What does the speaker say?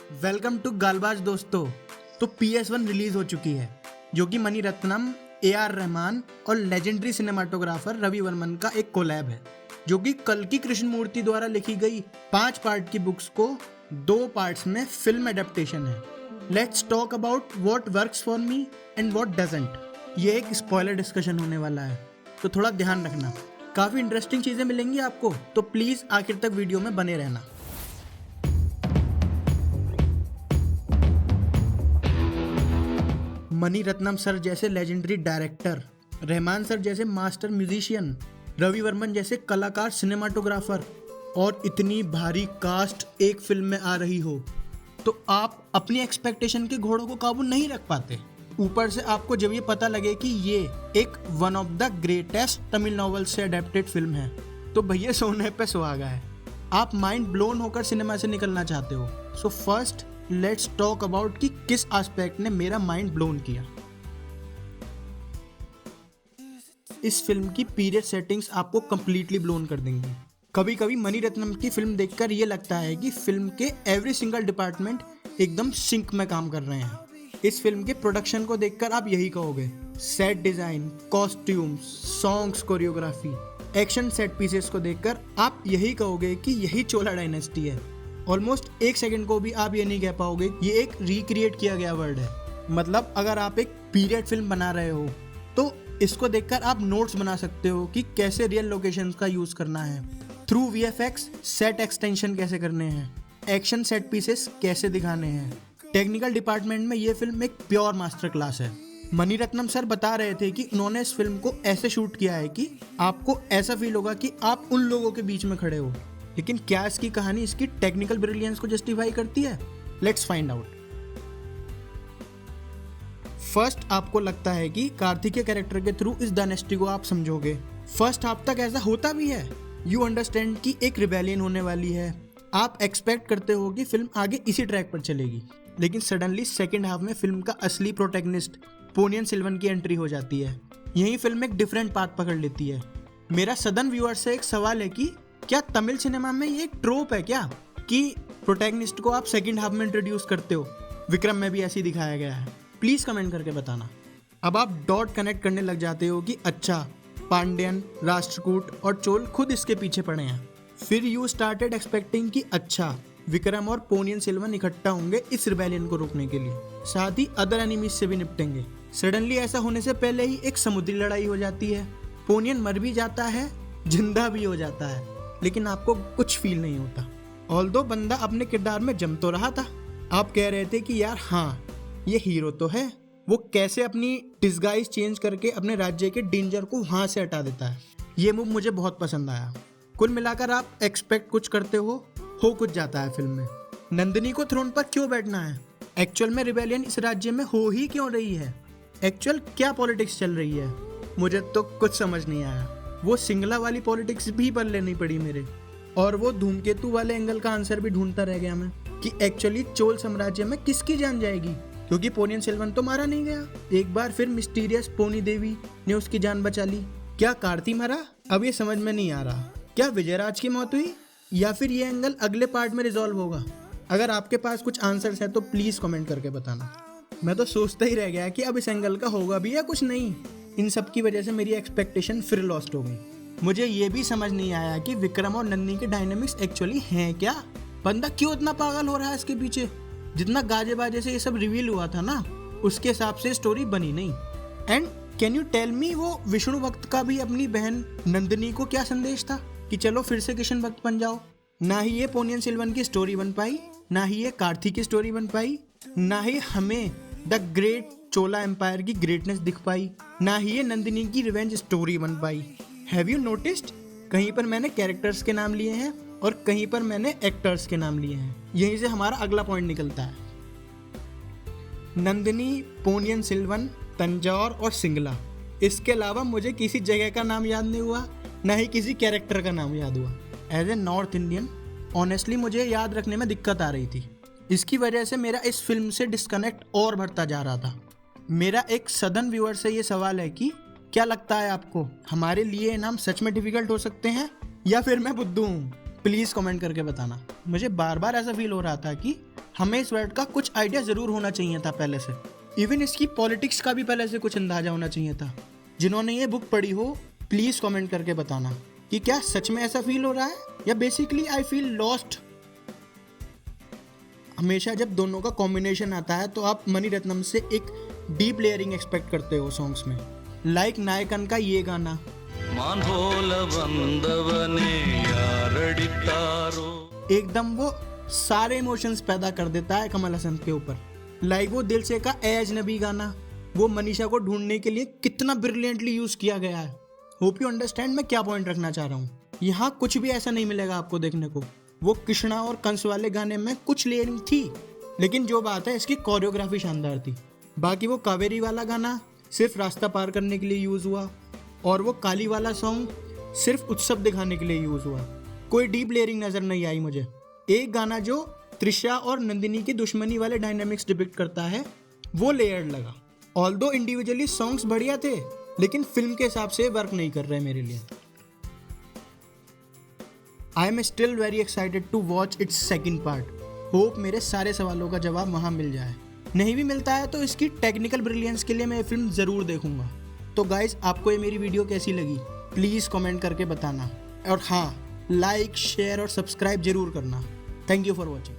Welcome to गालबाज दोस्तों। तो PS1 release हो चुकी है, जो कि मणि रत्नम, AR रहमान और लेजेंडरी सिनेमाटोग्राफर रवि वर्मन का एक कोलैब है, जो कि कल्कि कृष्णमूर्ति द्वारा लिखी गई 5 पार्ट की बुक्स को 2 पार्ट्स में फिल्म एडेप्टेशन है। Let's talk about what works for me and what doesn't. ये एक स्पॉइलर डिस्कशन होने वाला है, तो थोड़ा ध्यान रखना। काफ़ी इंटरेस्टिंग चीज़ें मिलेंगी आपको, तो प्लीज़ आखिर तक वीडियो में बने रहना। मणि रत्नम सर जैसे लेजेंडरी डायरेक्टर, रहमान सर जैसे मास्टर म्यूजिशियन, रवि वर्मन जैसे कलाकार सिनेमाटोग्राफर और इतनी भारी कास्ट एक फिल्म में आ रही हो, तो आप अपनी एक्सपेक्टेशन के घोड़ों को काबू नहीं रख पाते। ऊपर से आपको जब ये पता लगे कि ये एक one of the greatest Tamil novel से अडेप्टेड फिल्म है, तो भैया सोने पे सुहागा है। आप माइंड ब्लोन होकर सिनेमा से निकलना चाहते हो। So first let's talk about कि किस एस्पेक्ट ने मेरा माइंड ब्लोन किया। इस फिल्म की पीरियड सेटिंग्स आपको कंप्लीटली ब्लोन कर देंगी। कभी कभी मणि रत्नम की फिल्म देखकर ये लगता है कि फिल्म के एवरी सिंगल डिपार्टमेंट एकदम सिंक में काम कर रहे हैं। इस फिल्म के प्रोडक्शन को देखकर आप यही कहोगे। Set design, costumes, songs, choreography, action set pieces को देखकर आप यही कहोगे कि यही चोला डायनेस्टी है। ऑलमोस्ट 1 सेकंड को भी आप ये नहीं कह पाओगे ये एक रिक्रिएट किया गया वर्ड है। मतलब अगर आप एक पीरियड फिल्म बना रहे हो तो इसको देखकर आप नोट्स बना सकते हो कि कैसे रियल लोकेशंस का यूज करना है, थ्रू VFX सेट एक्सटेंशन कैसे करने हैं, एक्शन सेट पीसेस कैसे दिखाने हैं। टेक्निकल डिपार्टमेंट में ये फिल्म एक प्योर मास्टर क्लास है। मणि रत्नम सर बता रहे थे कि उन्होंने इस फिल्म को ऐसे शूट किया है कि आपको ऐसा फील होगा कि आप उन लोगों के बीच में खड़े हो। लेकिन क्या इसकी कहानी इसकी टेक्निकल ब्रिलियंस को जस्टिफाई करती है? Let's find out. फर्स्ट आपको लगता है कि कार्तिक के कैरेक्टर के थ्रू इस डायनेस्टी को आप समझोगे। फर्स्ट हाफ तक ऐसा होता भी है। यू अंडरस्टैंड कि एक रिबेलियन होने वाली है। आप एक्सपेक्ट करते हो कि फिल्म आगे इसी ट्रैक पर चलेगी। लेकिन सडनली सेकेंड हाफ में फिल्म का असली प्रोटैगनिस्ट पोनियन सेल्वन की एंट्री हो जाती है। यही फिल्म एक डिफरेंट पाथ पकड़ लेती है। मेरा सदन व्यूअर से एक सवाल है कि क्या तमिल सिनेमा में ये एक ट्रोप है क्या कि प्रोटैगनिस्ट को आप सेकंड हाफ में इंट्रोड्यूस करते हो? विक्रम में भी ऐसे ही दिखाया गया है। प्लीज कमेंट करके बताना। अब आप डॉट कनेक्ट करने लग जाते हो कि अच्छा, पांड्यन, राष्ट्रकूट और चोल खुद इसके पीछे पड़े हैं। फिर यू स्टार्टेड एक्सपेक्टिंग कि अच्छा, विक्रम और पोनियन सेल्वन इकट्ठा होंगे इस रिबेलियन को रोकने के लिए, साथ ही अदर एनिमीज से भी निपटेंगे। सडनली ऐसा होने से पहले ही एक समुद्री लड़ाई हो जाती है। पोनियन मर भी जाता है, जिंदा भी हो जाता है, लेकिन आपको कुछ फील नहीं होता। ऑल्दो बंदा अपने किरदार में जम तो रहा था। आप कह रहे थे कि यार हाँ, ये हीरो तो है, वो कैसे अपनी डिस्गाइज चेंज करके अपने राज्य के डेंजर को वहां से हटा देता है। ये मूव मुझे बहुत पसंद आया। कुल मिलाकर आप एक्सपेक्ट कुछ करते हो कुछ जाता है फिल्म में। नंदिनी को थ्रोन पर क्यों बैठना है? एक्चुअल में रिबेलियन इस राज्य में हो ही क्यों रही है? एक्चुअल क्या पॉलिटिक्स चल रही है? मुझे तो कुछ समझ नहीं आया। वो सिंगला वाली पॉलिटिक्स भी पर लेनी पड़ी मेरे, और वो धूमकेतु वाले एंगल का आंसर भी ढूंढता रह गया मैं कि एक्चुअली चोल साम्राज्य में किसकी जान जाएगी, क्योंकि पोनियन सेल्वन तो मारा नहीं गया। एक बार फिर मिस्टीरियस पोनी देवी ने उसकी जान बचा ली। क्या कार्ती मरा? अब ये समझ में नहीं आ रहा। क्या विजयराज की मौत हुई, या फिर ये एंगल अगले पार्ट में रिजॉल्व होगा? अगर आपके पास कुछ आंसर्स है तो प्लीज कमेंट करके बताना। मैं तो सोचता ही रह गया कि अब इस एंगल का होगा भी या कुछ नहीं। इन सब की वजह से मेरी एक्सपेक्टेशन फिर लॉस्ट हो गई। मुझे ये भी समझ नहीं आया कि विक्रम और नंदिनी के डायनेमिक्स एक्चुअली हैं क्या। बंदा क्यों इतना पागल हो रहा है इसके पीछे? जितना गाजे बाजे से ये सब रिवील हुआ था ना, उसके हिसाब से स्टोरी बनी नहीं। And can you tell me वो विष्णु भक्त का भी अपनी बहन नंदिनी को क्या संदेश था कि चलो फिर से कृष्ण भक्त बन जाओ? ना ही ये पोनियन सेल्वन की स्टोरी बन पाई, ना ही ये कार्तिक की स्टोरी बन पाई, ना ही हमें द ग्रेट चोला एम्पायर की ग्रेटनेस दिख पाई, ना ही ये नंदिनी की रिवेंज स्टोरी बन पाई। Have you noticed? कहीं पर मैंने कैरेक्टर्स के नाम लिए हैं और कहीं पर मैंने एक्टर्स के नाम लिए हैं। यहीं से हमारा अगला पॉइंट निकलता है। नंदिनी, पोनियन सेल्वन, तंजौर और सिंगला, इसके अलावा मुझे किसी जगह का नाम याद नहीं हुआ, ना ही किसी कैरेक्टर का नाम याद हुआ। As a north Indian honestly मुझे याद रखने में दिक्कत आ रही थी। इसकी वजह से मेरा इस फिल्म से डिस्कनेक्ट और बढ़ता जा रहा था। मेरा एक सदन व्यूअर से ये सवाल है कि क्या लगता है आपको, हमारे लिए नाम सच में डिफिकल्ट हो सकते हैं या फिर मैं बुद्धू हूँ? प्लीज़ कमेंट करके बताना। मुझे बार बार ऐसा फील हो रहा था कि हमें इस वर्ड का कुछ आइडिया ज़रूर होना चाहिए था पहले से। इवन इसकी पॉलिटिक्स का भी पहले से कुछ अंदाजा होना चाहिए था। जिन्होंने ये बुक पढ़ी हो प्लीज़ कमेंट करके बताना कि क्या सच में ऐसा फील हो रहा है या बेसिकली आई फील लॉस्ट। हमेशा जब दोनों का कॉम्बिनेशन आता है तो आप मणिरत्नम से एक डीप लेयरिंग एक्सपेक्ट करते हो सॉन्ग्स में। लाइक नायकन का ये गाना एकदम वो सारे इमोशंस पैदा कर देता है कमल हसन के ऊपर। लाइक वो दिल से का ए अजनबी गाना, वो मनीषा को ढूंढने के लिए कितना ब्रिलियंटली यूज किया गया है। होप यू अंडरस्टैंड मैं क्या पॉइंट रखना चाह रहा हूँ। यहाँ कुछ भी ऐसा नहीं मिलेगा आपको देखने को। वो कृष्णा और कंस वाले गाने में कुछ लेयरिंग थी, लेकिन जो बात है इसकी कोरियोग्राफी शानदार थी। बाकी वो कावेरी वाला गाना सिर्फ रास्ता पार करने के लिए यूज हुआ और वो काली वाला सॉन्ग सिर्फ उत्सव दिखाने के लिए यूज हुआ। कोई डीप लेयरिंग नजर नहीं आई मुझे। एक गाना जो त्रिशा और नंदिनी की दुश्मनी वाले डायनामिक्स डिपिक्ट करता है वो लेयर्ड लगा। ऑल्दो इंडिविजुअली सॉन्ग्स बढ़िया थे, लेकिन फिल्म के हिसाब से वर्क नहीं कर रहे मेरे लिए। I am still very excited to watch its second part. Hope मेरे सारे सवालों का जवाब वहाँ मिल जाए। नहीं भी मिलता है तो इसकी टेक्निकल ब्रिलियंस के लिए मैं ये फिल्म ज़रूर देखूंगा। तो गाइज आपको ये मेरी वीडियो कैसी लगी प्लीज़ कमेंट करके बताना। और हाँ, लाइक शेयर और सब्सक्राइब जरूर करना। Thank you for watching.